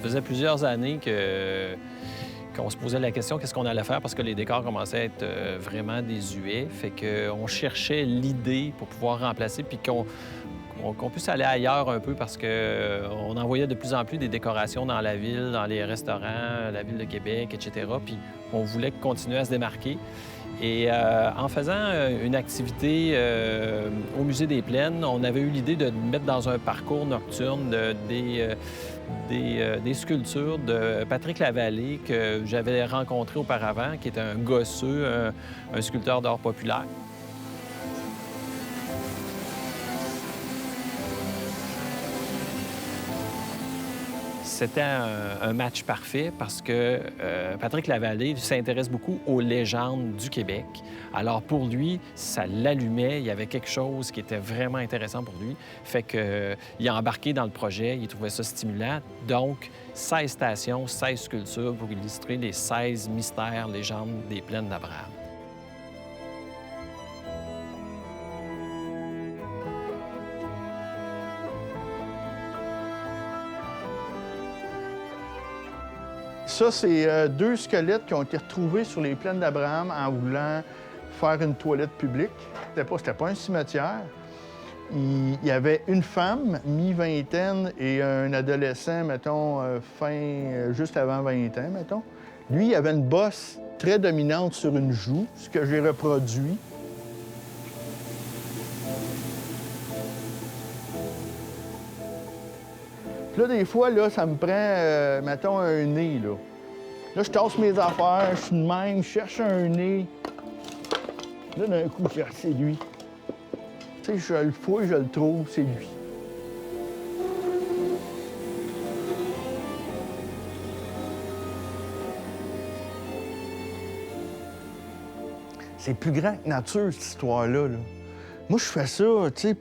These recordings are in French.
Ça faisait plusieurs années qu'on se posait la question qu'est-ce qu'on allait faire parce que les décors commençaient à être vraiment désuets. Fait qu'on cherchait l'idée pour pouvoir remplacer puis qu'on puisse aller ailleurs un peu parce qu'on en voyait de plus en plus des décorations dans la ville, dans les restaurants, la ville de Québec, etc. Puis on voulait continuer à se démarquer. Et en faisant une activité au Musée des Plaines, on avait eu l'idée de mettre dans un parcours nocturne des sculptures de Patrick Lavallée que j'avais rencontré auparavant, qui était un gosseux, un sculpteur d'art populaire. C'était un match parfait parce que Patrick Lavallée s'intéresse beaucoup aux légendes du Québec. Alors pour lui, ça l'allumait, il y avait quelque chose qui était vraiment intéressant pour lui. Fait qu'il a embarqué dans le projet, il trouvait ça stimulant. Donc, 16 stations, 16 sculptures pour illustrer les 16 mystères, légendes des plaines d'Abraham. Ça, c'est deux squelettes qui ont été retrouvés sur les plaines d'Abraham en voulant faire une toilette publique. C'était pas un cimetière. Il y avait une femme, mi-vingtaine, et un adolescent, mettons, juste avant 20 ans, mettons. Lui, il avait une bosse très dominante sur une joue, ce que j'ai reproduit. Puis là, des fois, là, ça me prend, mettons, un nez, là. Là, je tasse mes affaires, je suis de même, je cherche un nez. Là, d'un coup, c'est lui. Tu sais, je le fouille, je le trouve, c'est lui. C'est plus grand que nature, cette histoire-là, là. Moi, je fais ça, tu sais,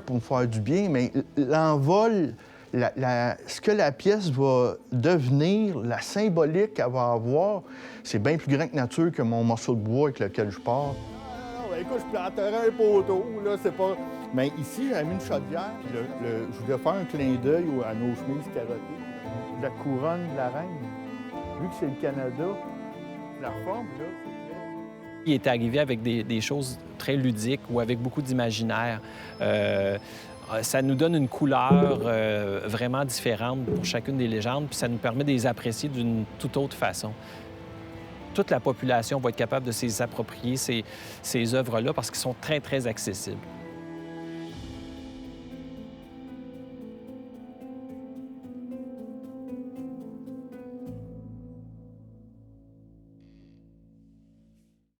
pour me faire du bien, mais l'envol... ce que la pièce va devenir, la symbolique qu'elle va avoir, c'est bien plus grand que nature que mon morceau de bois avec lequel je pars. Non, écoute, je planterais un poteau, là, c'est pas... Mais ici, j'ai mis une chaudière, puis je voulais faire un clin d'œil à nos chemises carottées. La couronne de la reine, vu que c'est le Canada, la forme, là, c'est très... Il est arrivé avec des choses très ludiques ou avec beaucoup d'imaginaire. Ça nous donne une couleur vraiment différente pour chacune des légendes, puis ça nous permet de les apprécier d'une toute autre façon. Toute la population va être capable de s'approprier ces œuvres-là parce qu'ils sont très, très accessibles.